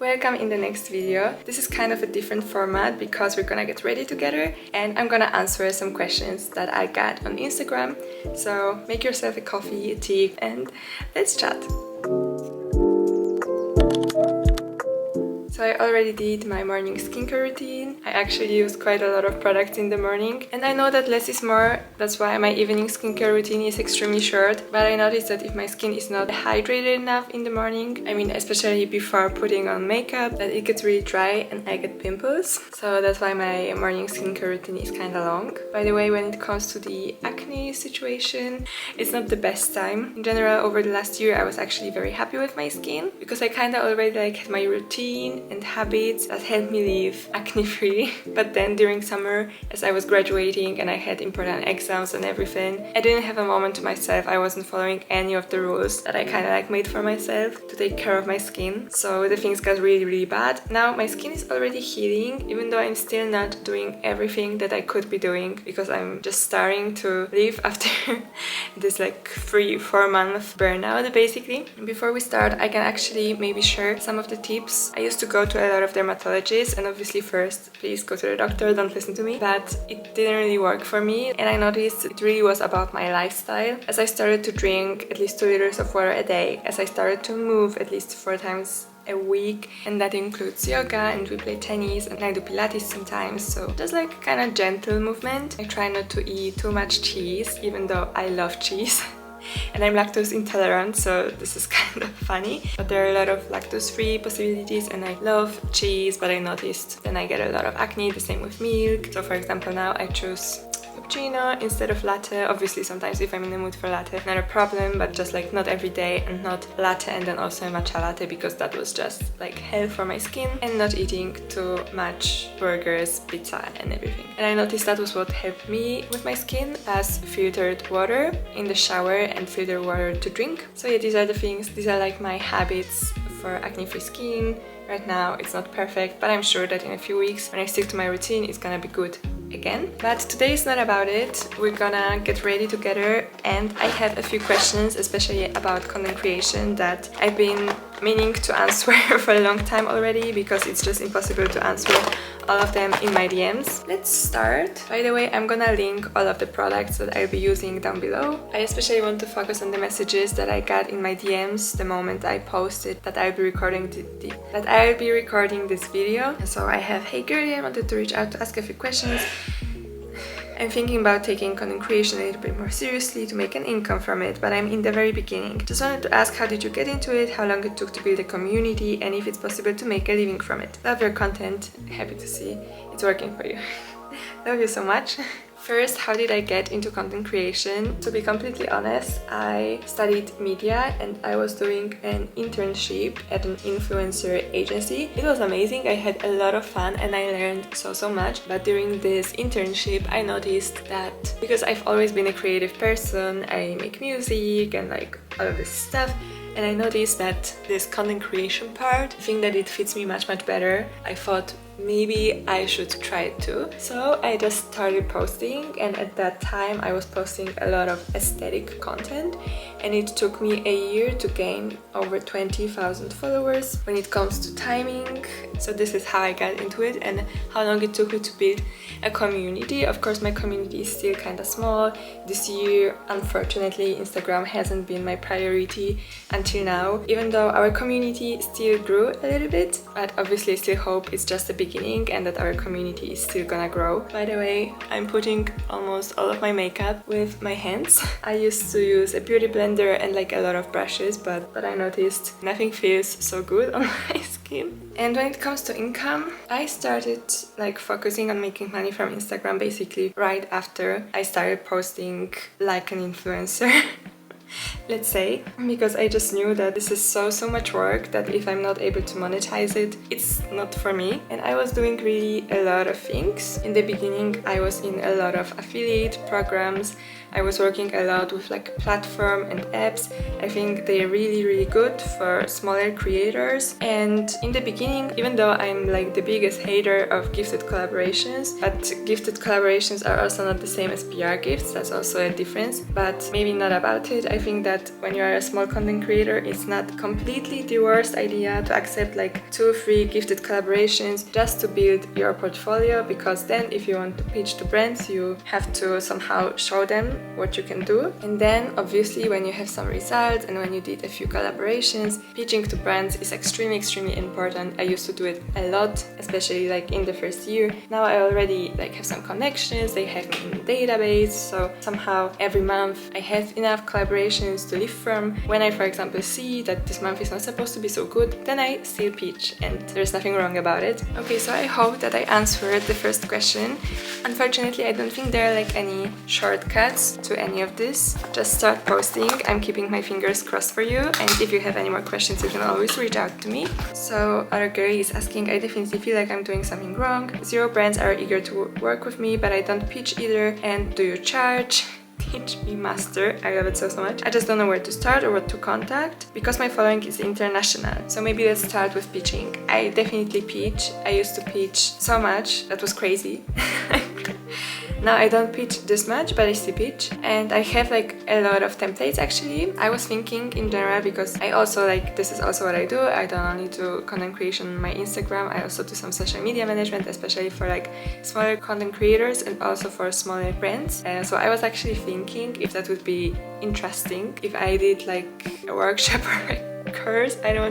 Welcome in the next video. This is kind of a different format because we're gonna get ready together and I'm gonna answer some questions that I got on Instagram. So make yourself a coffee, a tea, and let's chat. So I already did my morning skincare routine. I actually use quite a lot of products in the morning and I know that less is more. That's why my evening skincare routine is extremely short. But I noticed that if my skin is not hydrated enough in the morning, I mean especially before putting on makeup, that it gets really dry and I get pimples. So that's why my morning skincare routine is kind of long. By the way, when it comes to the acne situation, it's not the best time. In general, over the last year I was actually very happy with my skin because I kind of already had my routine and habits that helped me live acne-free. But then during summer, as I was graduating and I had important exams and everything, I didn't have a moment to myself. I wasn't following any of the rules that I kind of made for myself to take care of my skin. So the things got really bad. Now my skin is already healing, even though I'm still not doing everything that I could be doing because I'm just starting to live after this 3-4 month burnout basically. Before we start, I can actually maybe share some of the tips. I used to go to a lot of dermatologists and obviously first, please go to the doctor, don't listen to me. But it didn't really work for me and I noticed it really was about my lifestyle. As I started to drink at least 2 liters of water a day, as I started to move at least 4 times a week, and that includes yoga, and we play tennis, and I do Pilates sometimes, so just kind of gentle movement. I try not to eat too much cheese, even though I love cheese. And I'm lactose intolerant, so this is kind of funny. But there are a lot of lactose-free possibilities and I love cheese, but I noticed then I get a lot of acne, the same with milk. So for example, now I choose cappuccino instead of latte. Obviously sometimes if I'm in the mood for latte, not a problem, but just not every day, and not latte and then also a matcha latte because that was just hell for my skin, and not eating too much burgers, pizza and everything. And I noticed that was what helped me with my skin, as filtered water in the shower and filtered water to drink. So yeah, these are the things, these are my habits for acne-free skin. Right now it's not perfect, but I'm sure that in a few weeks when I stick to my routine it's gonna be good again. But today is not about it. We're gonna get ready together and I have a few questions, especially about content creation, that I've been meaning to answer for a long time already because it's just impossible to answer all of them in my DMs. Let's start. By the way, I'm gonna link all of the products that I'll be using down below. I especially want to focus on the messages that I got in my DMs the moment I posted that I'll be recording this video. So I have, hey girlie, I wanted to reach out to ask a few questions. I'm thinking about taking content creation a little bit more seriously to make an income from it, but I'm in the very beginning. Just wanted to ask, how did you get into it, how long it took to build a community, and if it's possible to make a living from it. Love your content, happy to see it's working for you. Love you so much. First, how did I get into content creation? To be completely honest, I studied media and I was doing an internship at an influencer agency. It was amazing, I had a lot of fun and I learned so much. But during this internship, I noticed that because I've always been a creative person, I make music and all of this stuff, and I noticed that this content creation part, I think that it fits me much better. I thought maybe I should try it too. So I just started posting, and at that time I was posting a lot of aesthetic content, and it took me a year to gain over 20,000 followers when it comes to timing. So this is how I got into it and how long it took me to build a community. Of course, my community is still kind of small. This year, unfortunately, Instagram hasn't been my priority until now, even though our community still grew a little bit. But obviously I still hope it's just the beginning and that our community is still gonna grow. By the way, I'm putting almost all of my makeup with my hands. I used to use a beauty blender and a lot of brushes, but I noticed nothing feels so good on my skin. And when it comes to income, I started focusing on making money from Instagram basically right after I started posting like an influencer. Let's say, because I just knew that this is so much work that if I'm not able to monetize it, it's not for me. And I was doing really a lot of things. In the beginning, I was in a lot of affiliate programs. I was working a lot with platform and apps. I think they're really good for smaller creators. And in the beginning, even though I'm the biggest hater of gifted collaborations, but gifted collaborations are also not the same as PR gifts. That's also a difference, but maybe not about it. I think that that when you are a small content creator, it's not completely the worst idea to accept like 2 free gifted collaborations just to build your portfolio, because then if you want to pitch to brands, you have to somehow show them what you can do. And then obviously when you have some results and when you did a few collaborations, pitching to brands is extremely important. I used to do it a lot, especially like in the first year. Now I already like have some connections, they have me in the database, so somehow every month I have enough collaborations to live from. When I, for example, see that this month is not supposed to be so good, then I still pitch and there's nothing wrong about it. Okay, so I hope that I answered the first question. Unfortunately, I don't think there are like any shortcuts to any of this. Just start posting. I'm keeping my fingers crossed for you, and if you have any more questions, you can always reach out to me. So other girl is asking, I definitely feel like I'm doing something wrong. 0 brands are eager to work with me, but I don't pitch either. And do you charge? Teach me, master. I love it so much. I just don't know where to start or what to contact because my following is international. So maybe let's start with pitching. I definitely pitch. I used to pitch so much. That was crazy. Now I don't pitch this much, but I still pitch, and I have like a lot of templates actually. I was thinking in general, because I also like, this is also what I do. I don't only do content creation on my Instagram, I also do some social media management, especially for like smaller content creators and also for smaller brands. So I was actually thinking if that would be interesting if I did like a workshop or a course. I don't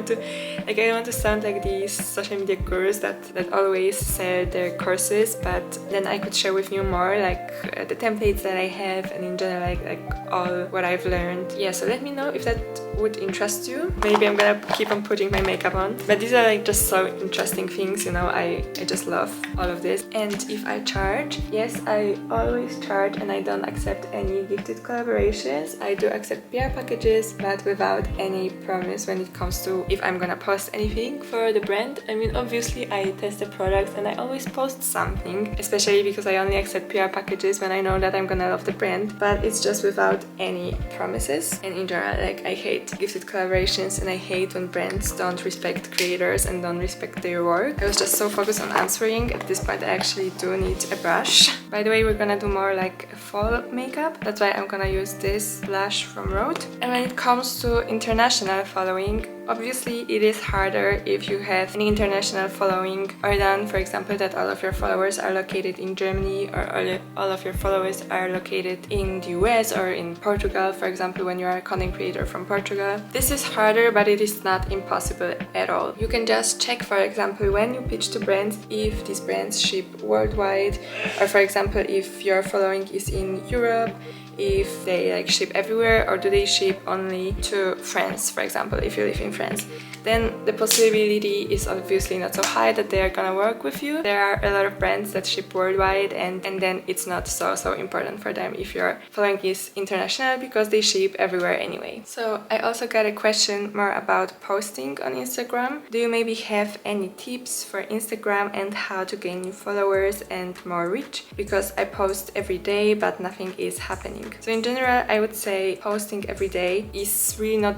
want to sound like these social media gurus that always sell their courses, but then I could share with you more like the templates that I have and in general like all what I've learned. Yeah, so let me know if that would interest you. Maybe I'm gonna keep on putting my makeup on, but these are like just so interesting things, you know. I just love all of this. And if I charge, yes, I always charge, and I don't accept any gifted collaborations. I do accept PR packages, but without any promise when it comes to if I'm gonna post anything for the brand. I mean, obviously I test the products and I always post something, especially because I only accept PR packages when I know that I'm gonna love the brand, but it's just without any promises. And in general, like, I hate gifted collaborations and I hate when brands don't respect creators and don't respect their work. I was just so focused on answering. At this point I actually do need a brush. By the way, we're gonna do more like a fall makeup. That's why I'm gonna use this blush from Rode. And when it comes to international following, obviously it is harder if you have an international following, or then, for example, that all of your followers are located in Germany, or all of your followers are located in the US or in Portugal, for example, when you are a content creator from Portugal. This is harder, but it is not impossible at all. You can just check, for example, when you pitch to brands, if these brands ship worldwide, or for example, if your following is in Europe, if they like ship everywhere, or do they ship only to France, for example, if you live in France. Then the possibility is obviously not so high that they are gonna work with you. There are a lot of brands that ship worldwide, and then it's not so important for them if your following is international, because they ship everywhere anyway. So I also got a question more about posting on Instagram. Do you maybe have any tips for Instagram and how to gain new followers and more reach? Because I post every day but nothing is happening. So in general, I would say posting every day is really not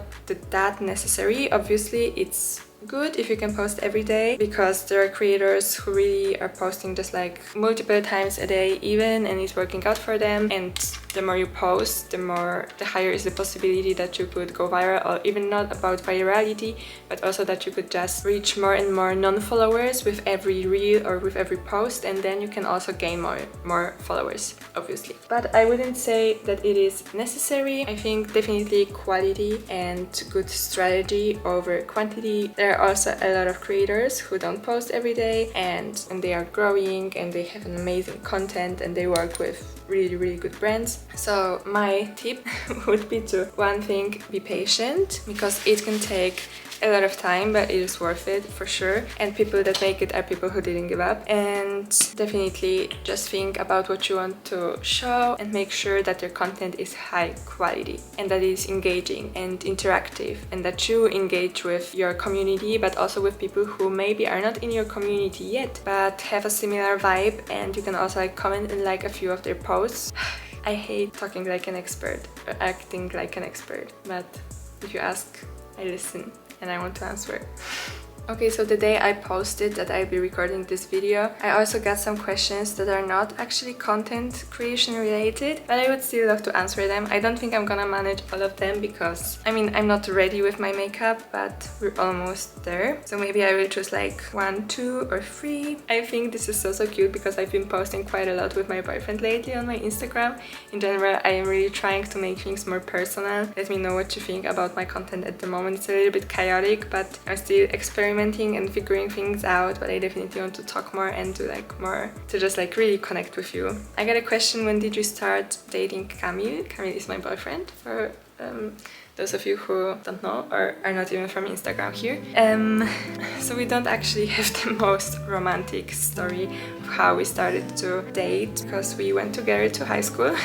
that necessary. Obviously, it's good if you can post every day, because there are creators who really are posting just like multiple times a day even, and it's working out for them. And the more you post, the higher is the possibility that you could go viral, or even not about virality, but also that you could just reach more and more non-followers with every reel or with every post, and then you can also gain more followers, obviously. But I wouldn't say that it is necessary. I think definitely quality and good strategy over quantity. There are also a lot of creators who don't post every day, and they are growing and they have an amazing content and they work with really good brands. So my tip would be to, one thing, be patient, because it can take a lot of time, but it is worth it for sure. And people that make it are people who didn't give up. And definitely just think about what you want to show and make sure that your content is high quality and that it is engaging and interactive, and that you engage with your community, but also with people who maybe are not in your community yet but have a similar vibe, and you can also like comment and like a few of their posts. I hate talking like an expert or acting like an expert, but if you ask, I listen and I want to answer. Okay, so the day I posted that I'll be recording this video, I also got some questions that are not actually content creation related, but I would still love to answer them. I don't think I'm gonna manage all of them because, I mean, I'm not ready with my makeup, but we're almost there. So maybe I will choose like 1, 2, or 3. I think this is so cute because I've been posting quite a lot with my boyfriend lately on my Instagram. In general, I am really trying to make things more personal. Let me know what you think about my content at the moment. It's a little bit chaotic, but I'm still experimenting and figuring things out, but I definitely want to talk more and do like more to just like really connect with you. I got a question: when did you start dating Camille? Camille is my boyfriend, for those of you who don't know or are not even from Instagram here. So we don't actually have the most romantic story of how we started to date because we went together to high school.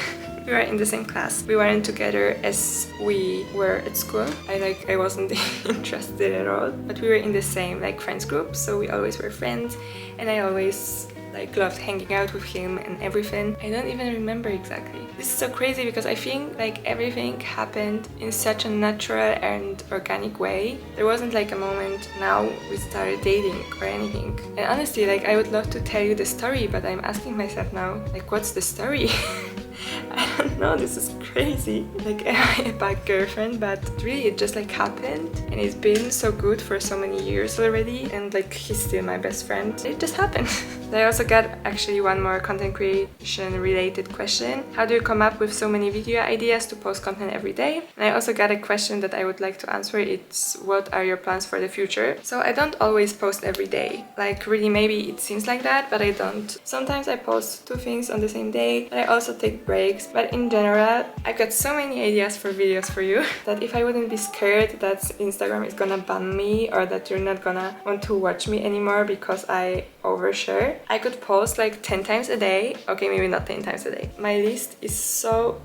We were in the same class. We weren't together as we were at school. I wasn't interested at all. But we were in the same like friends group, so we always were friends, and I always like loved hanging out with him and everything. I don't even remember exactly. This is so crazy because I think like everything happened in such a natural and organic way. There wasn't like a moment now we started dating or anything. And honestly, like I would love to tell you the story, but I'm asking myself now, like what's the story? I don't know, this is crazy. Like, am I a bad girlfriend? But really, it just like happened, and it's been so good for so many years already, and like he's still my best friend. It just happened. I also got actually one more content creation related question. How do you come up with so many video ideas to post content every day? And I also got a question that I would like to answer. It's what are your plans for the future? So I don't always post every day. Like really, maybe it seems like that, but I don't. Sometimes I post 2 things on the same day, but I also take breaks. But in general, I've got so many ideas for videos for you that if I wouldn't be scared that Instagram is gonna ban me or that you're not gonna want to watch me anymore because I overshare, I could post like 10 times a day. Okay, maybe not 10 times a day. My list is so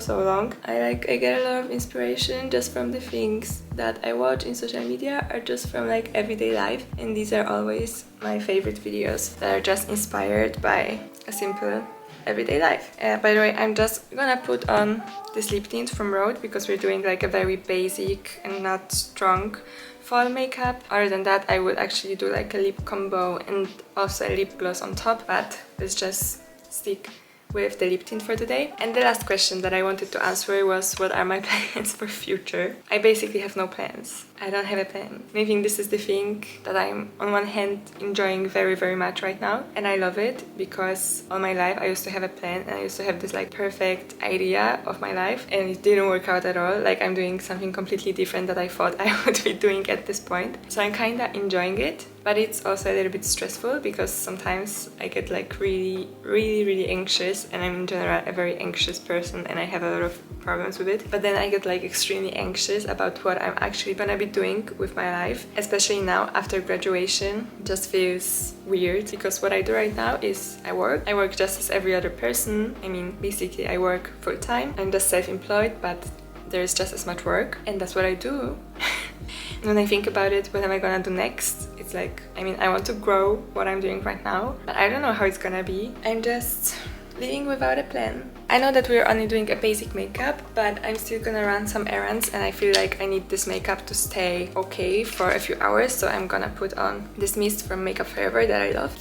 long. I get a lot of inspiration just from the things that I watch in social media or just from like everyday life, and these are always my favorite videos that are just inspired by a simple everyday life. By the way, I'm just gonna put on this lip tint from Rode because we're doing like a very basic and not strong fall makeup. Other than that, I would actually do like a lip combo and also a lip gloss on top, but let's just stick with the lip tint for today. And the last question that I wanted to answer was what are my plans for future? I basically have no plans. I don't have a plan. I think this is the thing that I'm on one hand enjoying very much right now, and I love it because all my life I used to have a plan and I used to have this like perfect idea of my life, and it didn't work out at all. Like I'm doing something completely different that I thought I would be doing at this point. So I'm kind of enjoying it, but it's also a little bit stressful because sometimes I get like really anxious, and I'm in general a very anxious person and I have a lot of problems with it. But then I get like extremely anxious about what I'm actually gonna be doing with my life, especially now after graduation. It just feels weird because what I do right now is I work just as every other person. I mean, basically I work full-time. I'm just self-employed, but there's just as much work, and that's what I do. And when I think about it, what am I gonna do next? It's like, I mean, I want to grow what I'm doing right now, but I don't know how it's gonna be. I'm just living without a plan. I know that we're only doing a basic makeup, but I'm still gonna run some errands, and I feel like I need this makeup to stay okay for a few hours, so I'm gonna put on this mist from Makeup Forever that I love.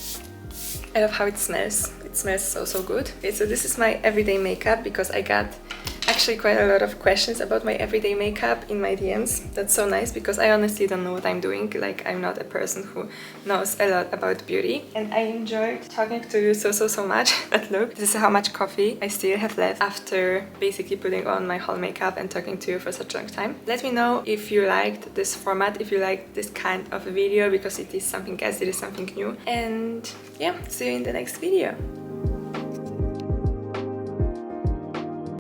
I love how it smells. It smells so good. Okay, so this is my everyday makeup because I got actually quite a lot of questions about my everyday makeup in my DMs. That's so nice because I honestly don't know what I'm doing. Like, I'm not a person who knows a lot about beauty, and I enjoyed talking to you so much. But look, this is how much coffee I still have left after basically putting on my whole makeup and talking to you for such a long time. Let me know if you liked this format, if you liked this kind of a video, because it is something else, it is something new. And yeah, see you in the next video.